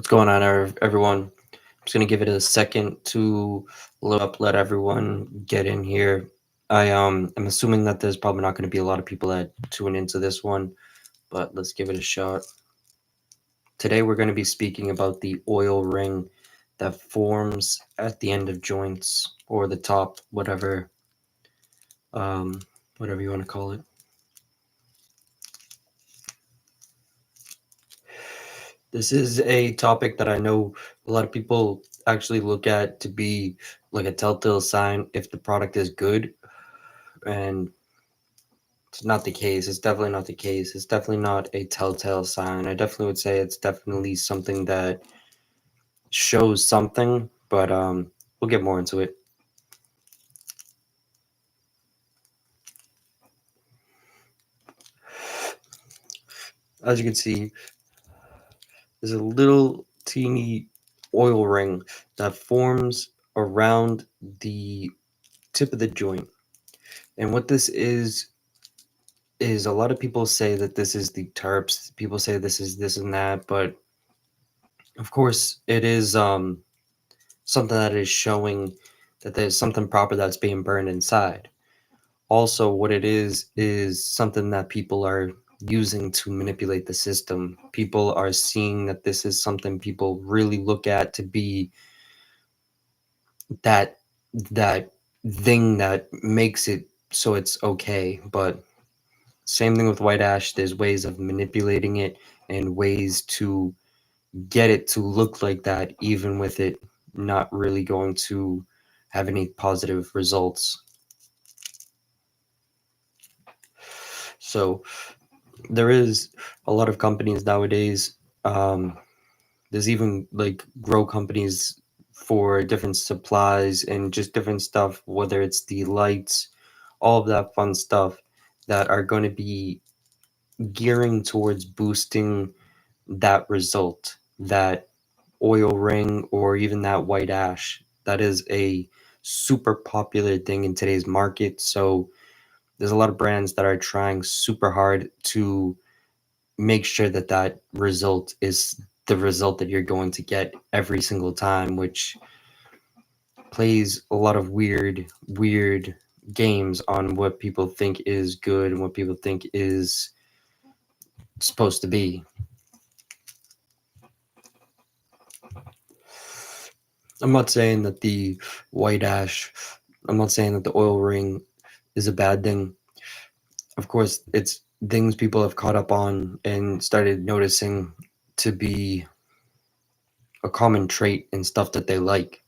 What's going on, everyone? I'm just gonna give it a second to load up, let everyone get in here. I'm assuming that there's probably not gonna be a lot of people that tune into this one, but let's give it a shot. Today we're gonna be speaking about the oil ring that forms at the end of joints or the top, um, whatever you want to call it. This is a topic that I know a lot of people actually look at to be like a telltale sign if the product is good, and it's not the case. It's definitely not the case. It's definitely not a telltale sign. I definitely would say it's definitely something that shows something, but we'll get more into it. As you can see, there's a little teeny oil ring that forms around the tip of the joint. And what this is a lot of people say that this is the terps. People say this is this and that, but of course it is something that is showing that there's something proper that's being burned inside. Also, what it is something that people are using to manipulate the system. People are seeing that this is something people really look at to be that that thing that makes it so it's okay. But same thing with white ash. There's ways of manipulating it and ways to get it to look like that, even with it not really going to have any positive results. So there is a lot of companies nowadays. Um, there's even like grow companies for different supplies and just different stuff, whether it's the lights, all of that fun stuff that are going to be gearing towards boosting that result, that oil ring, or even that white ash. That is a super popular thing in today's market. So there's a lot of brands that are trying super hard to make sure that that result is the result that you're going to get every single time, which plays a lot of weird games on what people think is good and what people think is supposed to be. I'm not saying that the white ash, I'm not saying that the oil ring is a bad thing. Of course, it's things people have caught up on and started noticing to be a common trait and stuff that they like.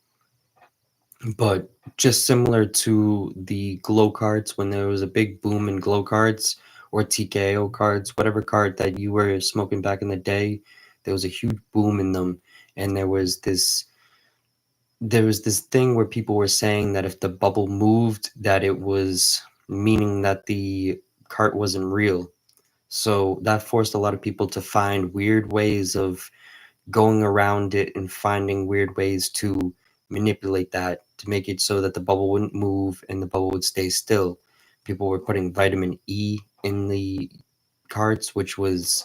But just similar to the glow cards, when there was a big boom in glow cards or TKO cards, whatever card that you were smoking back in the day, there was a huge boom in them. And there was this thing where people were saying that if the bubble moved, that it was meaning that the cart wasn't real. So that forced a lot of people to find weird ways of going around it and finding weird ways to manipulate that to make it so that the bubble wouldn't move and the bubble would stay still. People were putting vitamin E in the carts, which was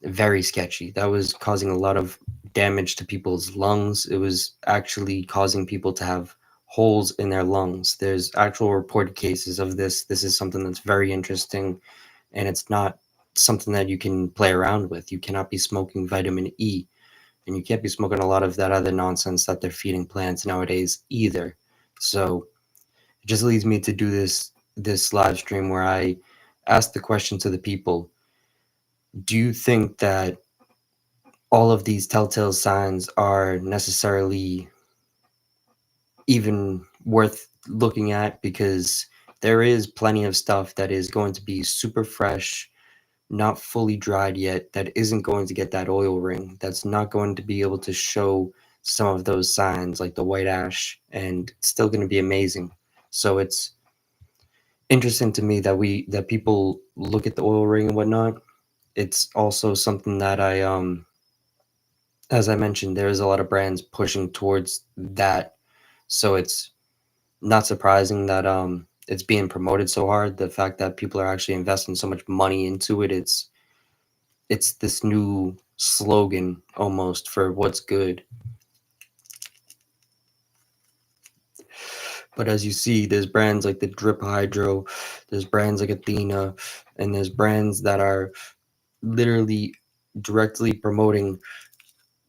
very sketchy. That was causing a lot of damage to people's lungs. It was actually causing people to have holes in their lungs. There's actual reported cases of this. This is something that's very interesting, and it's not something that you can play around with. You cannot be smoking vitamin E, and you can't be smoking a lot of that other nonsense that they're feeding plants nowadays either. So it just leads me to do this live stream where I ask the question to the people: do you think that all of these telltale signs are necessarily even worth looking at? Because there is plenty of stuff that is going to be super fresh, not fully dried yet, that isn't going to get that oil ring, that's not going to be able to show some of those signs like the white ash, and it's still going to be amazing. So it's interesting to me that people look at the oil ring and whatnot. It's also something that as I mentioned, there's a lot of brands pushing towards that. So it's not surprising that it's being promoted so hard. The fact that people are actually investing so much money into it, it's this new slogan almost for what's good. But as you see, there's brands like the Drip Hydro, there's brands like Athena, and there's brands that are literally directly promoting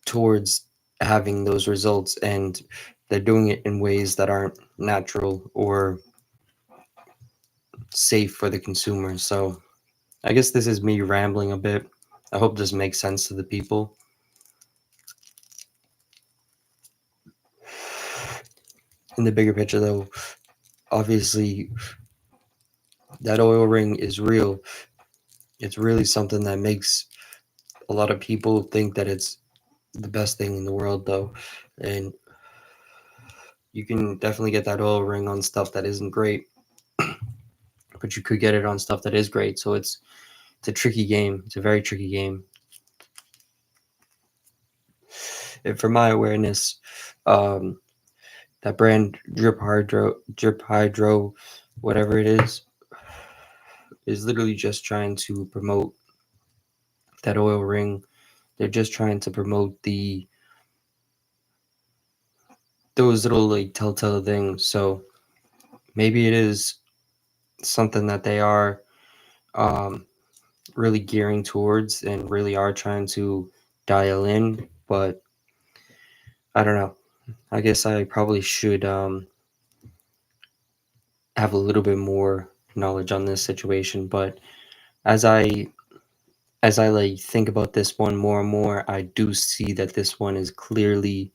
towards having those results, and they're doing it in ways that aren't natural or safe for the consumer. So I guess this is me rambling a bit. I hope this makes sense to the people. In the bigger picture, though, obviously that oil ring is real. It's really something that makes a lot of people think that it's the best thing in the world, though. And you can definitely get that oil ring on stuff that isn't great, but you could get it on stuff that is great. So it's a tricky game. It's a very tricky game. And from my awareness, that brand Drip Hydro, whatever it is literally just trying to promote that oil ring. They're just trying to promote those little like telltale things. So maybe it is something that they are really gearing towards and really are trying to dial in, but I don't know. I guess I probably should have a little bit more knowledge on this situation. But as I like think about this one more and more, I do see that this one is clearly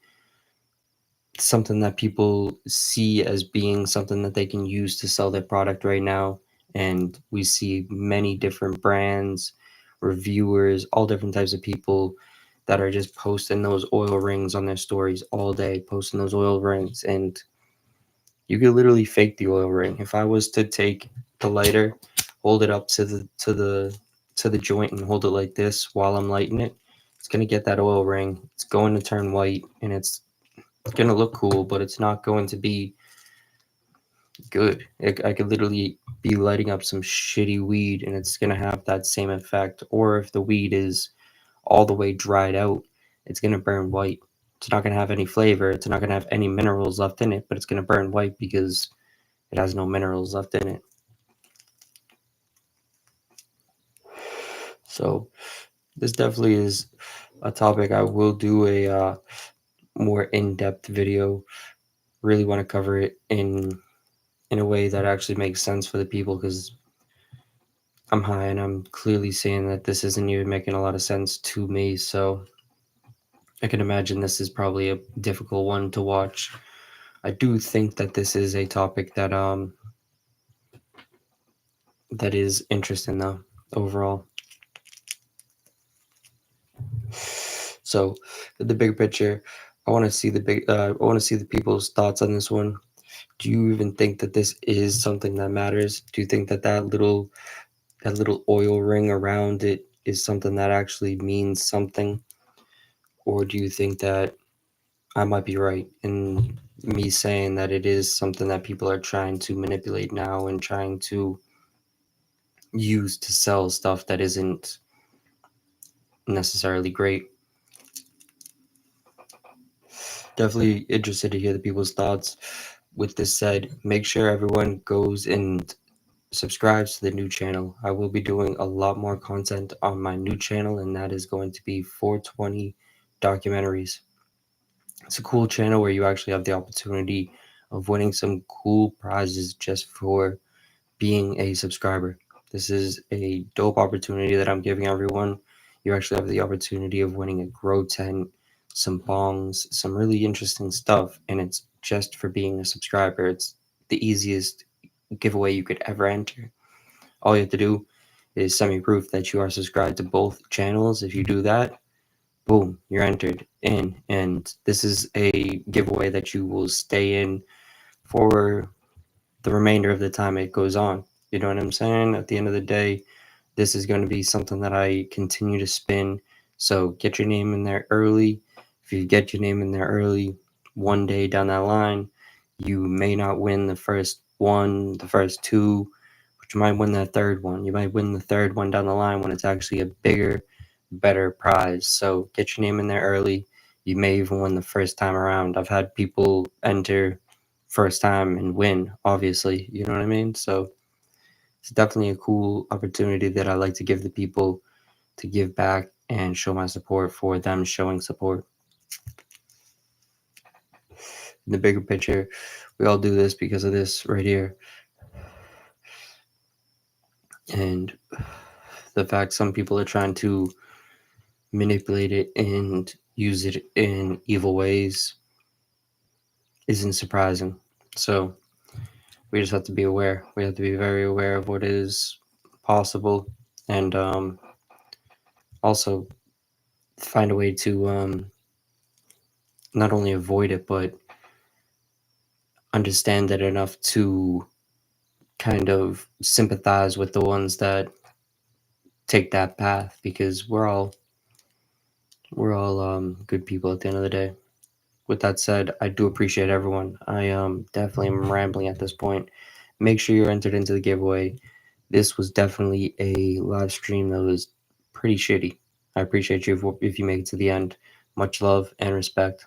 something that people see as being something that they can use to sell their product right now. And we see many different brands, reviewers, all different types of people that are just posting those oil rings on their stories all day, posting those oil rings. And you could literally fake the oil ring. If I was to take the lighter, hold it up to the joint and hold it like this while I'm lighting it, it's gonna get that oil ring. It's going to turn white, and it's gonna look cool, but it's not going to be good. I could literally be lighting up some shitty weed, and it's gonna have that same effect. Or if the weed is all the way dried out, it's gonna burn white. It's not gonna have any flavor. It's not gonna have any minerals left in it, but it's gonna burn white because it has no minerals left in it. So this definitely is a topic I will do a more in-depth video. Really want to cover it in a way that actually makes sense for the people, because I'm high and I'm clearly seeing that this isn't even making a lot of sense to me. So I can imagine this is probably a difficult one to watch. I do think that this is a topic that is interesting though overall. So the bigger picture, I want to see I want to see the people's thoughts on this one. Do you even think that this is something that matters? Do you think that that little oil ring around it is something that actually means something? Or do you think that I might be right in me saying that it is something that people are trying to manipulate now and trying to use to sell stuff that isn't necessarily great? Definitely interested to hear the people's thoughts. With this said, make sure everyone goes and subscribes to the new channel. I will be doing a lot more content on my new channel, and that is going to be 420 documentaries. It's a cool channel where you actually have the opportunity of winning some cool prizes just for being a subscriber. This is a dope opportunity that I'm giving everyone. You actually have the opportunity of winning a grow tent, some bongs, some really interesting stuff, and it's just for being a subscriber. It's the easiest giveaway you could ever enter. All you have to do is send me proof that you are subscribed to both channels. If you do that, boom, you're entered in. And this is a giveaway that you will stay in for the remainder of the time it goes on. You know what I'm saying? At the end of the day, this is going to be something that I continue to spin. So get your name in there early. If you get your name in there early, one day down that line, you may not win the first one, the first two, but you might win that third one. You might win the third one down the line when it's actually a bigger better prize. So get your name in there early. You may even win the first time around. I've had people enter first time and win, obviously. You know what I mean? So it's definitely a cool opportunity that I like to give the people to give back and show my support for them showing support. In the bigger picture, we all do this because of this right here. And the fact some people are trying to manipulate it and use it in evil ways isn't surprising. So we just have to be aware. We have to be very aware of what is possible, and also find a way to not only avoid it, but understand it enough to kind of sympathize with the ones that take that path, because we're all good people at the end of the day. With that said, I do appreciate everyone. I definitely am rambling at this point. Make sure you're entered into the giveaway. This was definitely a live stream that was pretty shitty. I appreciate you if you make it to the end. Much love and respect.